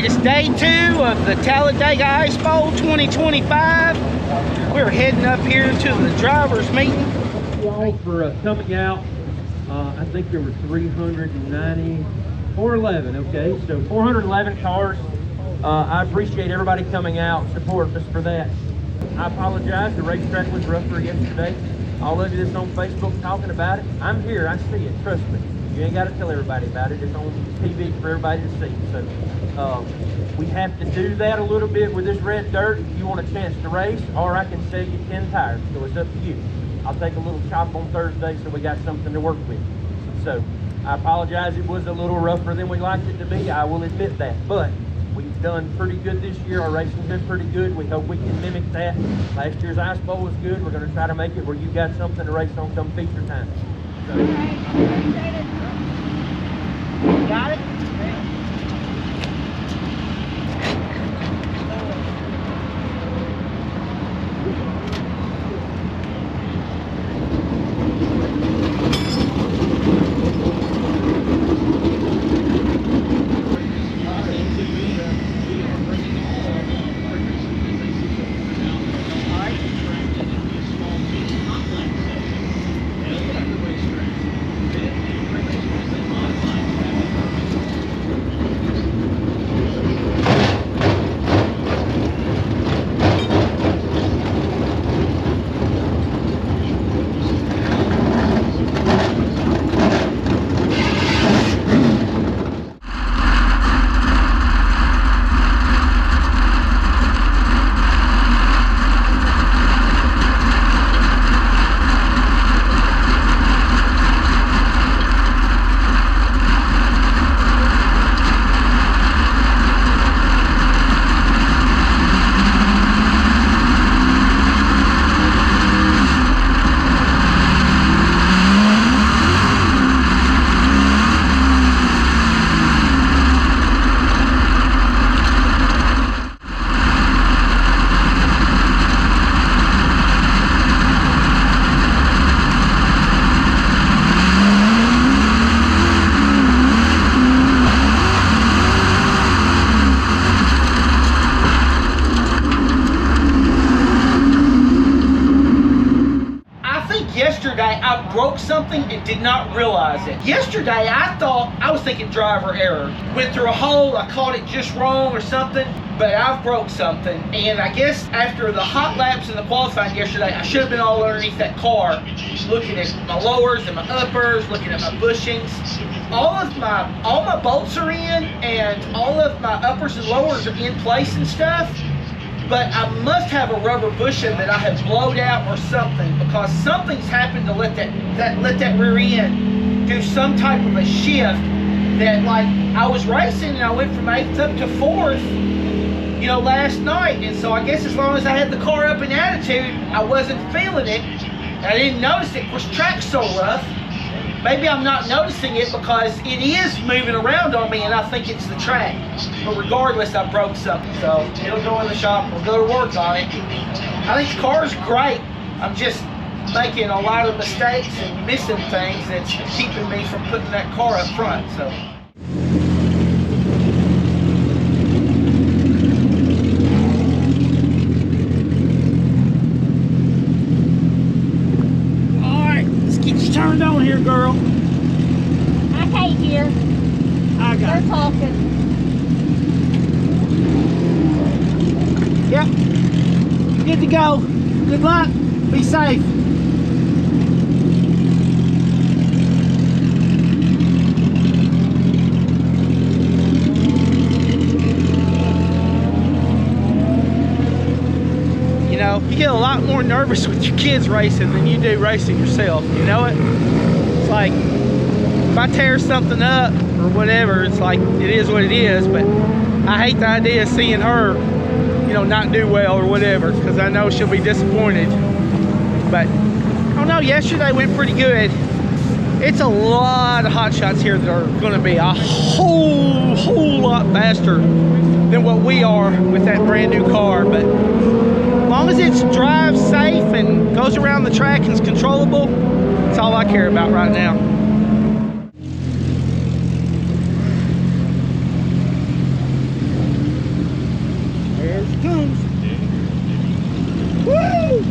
It's day 2 of the Talladega Ice Bowl 2025. We're heading up here to the drivers meeting. Thank you all for coming out. I think there were 411, okay? So 411 cars. I appreciate everybody coming out, supporting us for that. I apologize, the racetrack was rougher yesterday. All of you that's on Facebook talking about it, I'm here, I see it, trust me. You ain't got to tell everybody about it. It's on TV for everybody to see. So we have to do that a little bit with this red dirt. If you want a chance to race, or I can sell you 10 tires. So it's up to you. I'll take a little chop on Thursday so we got something to work with. So I apologize. It was a little rougher than we liked it to be. I will admit that. But we've done pretty good this year. Our racing's been pretty good. We hope we can mimic that. Last year's Ice Bowl was good. We're going to try to make it where you got something to race on come feature time. So, got it? Yesterday I broke something and did not realize it. Yesterday I was thinking driver error. Went through a hole, I caught it just wrong or something, but I broke something. And I guess after the hot laps in the qualifying yesterday, I should have been all underneath that car, looking at my lowers and my uppers, looking at my bushings. All my bolts are in and all of my uppers and lowers are in place and stuff. But I must have a rubber bushing that I have blowed out or something, because something's happened to let that rear end do some type of a shift that, like, I was racing and I went from 8th up to 4th, you know, last night. And so I guess as long as I had the car up in attitude, I wasn't feeling it. I didn't notice it. Of course, track's so rough. Maybe I'm not noticing it because it is moving around on me and I think it's the track. But regardless, I broke something. So it'll go in the shop. We'll go to work on it. I think the car's great. I'm just making a lot of mistakes and missing things that's keeping me from putting that car up front. So. Turned on here, girl. I can't hear. I got They're talking. Yep. Good to go. Good luck. Be safe. You know, you get a lot more nervous with your kids racing than you do racing yourself. You know it? It's like, if I tear something up or whatever, it's like, it is what it is. But I hate the idea of seeing her, you know, not do well or whatever, because I know she'll be disappointed. But I don't know, yesterday went pretty good. It's a lot of hot shots here that are going to be a whole lot faster than what we are with that brand new car. But as long as it drives safe and goes around the track and is controllable, that's all I care about right now. she comes. Woo!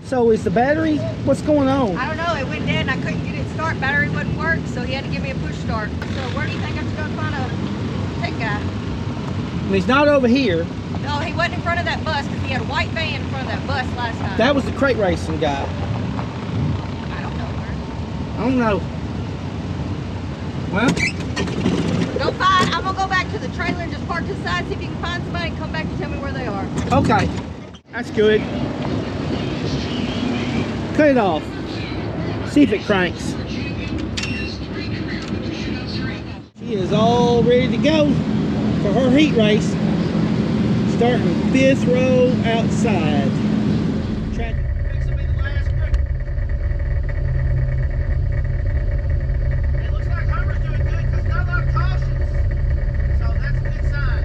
So is the battery, what's going on? I don't know, it went dead and I couldn't get it to start. Battery wouldn't work, so he had to give me a push start. So where do you think I should go find a tech guy? And he's not over here. No, he wasn't in front of that bus because he had a white van in front of that bus last time. That was the crate racing guy. I don't know where. I don't know. Well, Go find, I'm gonna go back to the trailer and just park to the side, see if you can find somebody and come back and tell me where they are. okay. That's good. Cut it off. See if it cranks. She is all ready to go for her heat race. Starting 5th row outside. This will be the last group. It looks like Hummer's doing good because not a lot of cautions. So that's a good sign.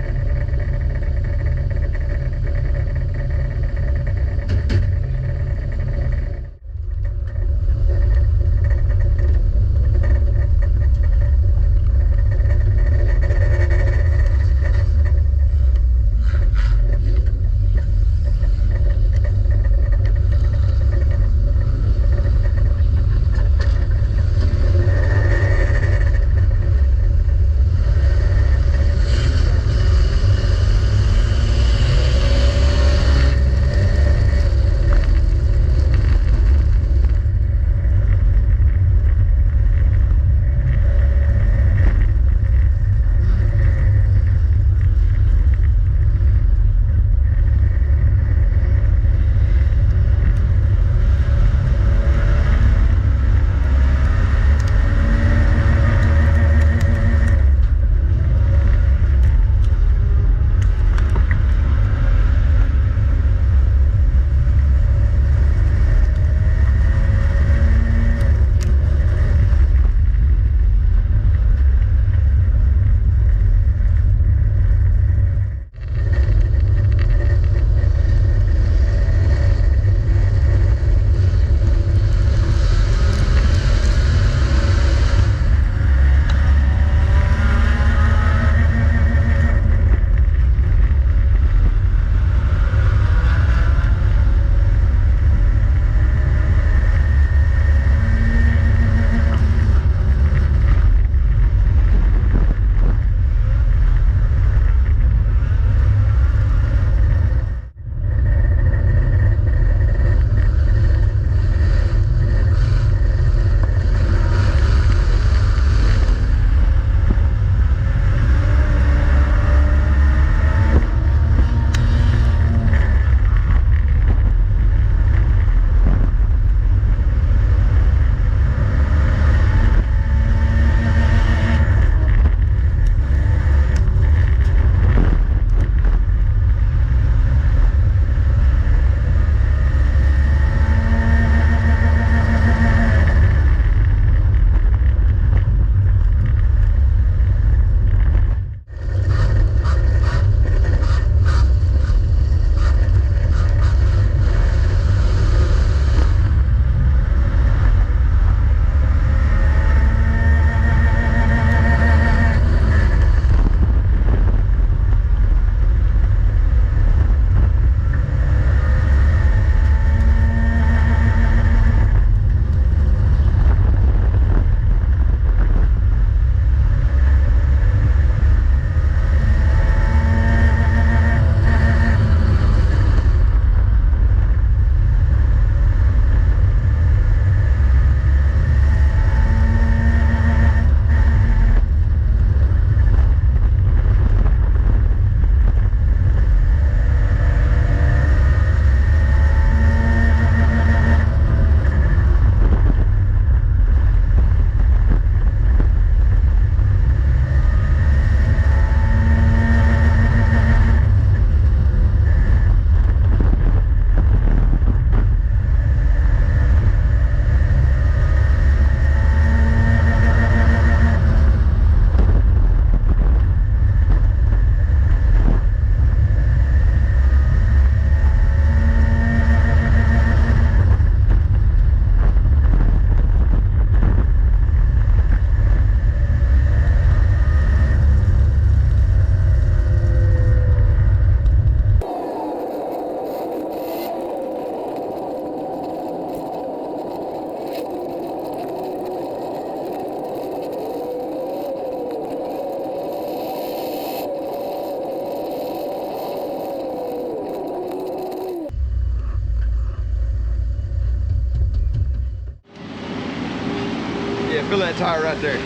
Yeah, feel that tire right there.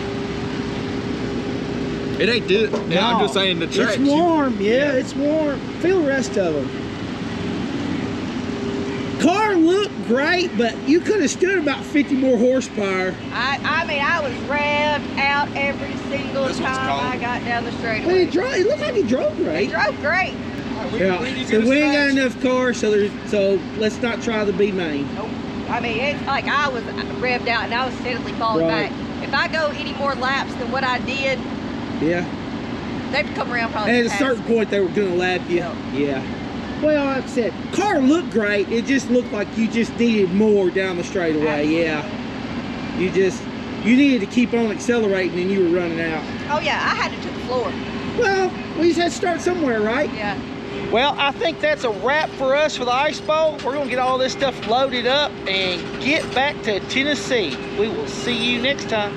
It ain't do. Yeah, I'm just saying the track. It's warm, yeah, it's warm. Feel the rest of them. Car looked great, but you could have stood about 50 more horsepower. I mean, I was revved out every single time I got down the straightaway. It looked like he drove great. He drove great. Yeah. So we ain't got enough cars, so let's not try the B main. Nope. I mean, it's like I was revved out and I was steadily falling back. If I go any more laps than what I did, yeah, they'd come around probably. And at a certain point, they were gonna lap you. Yep. Yeah. Well, like I said, car looked great. It just looked like you just needed more down the straightaway. Absolutely. Yeah. You needed to keep on accelerating, and you were running out. Oh yeah, I had it to the floor. Well, we just had to start somewhere, right? Yeah. Well, I think that's a wrap for us for the Ice Bowl. We're gonna get all this stuff loaded up and get back to Tennessee. We will see you next time.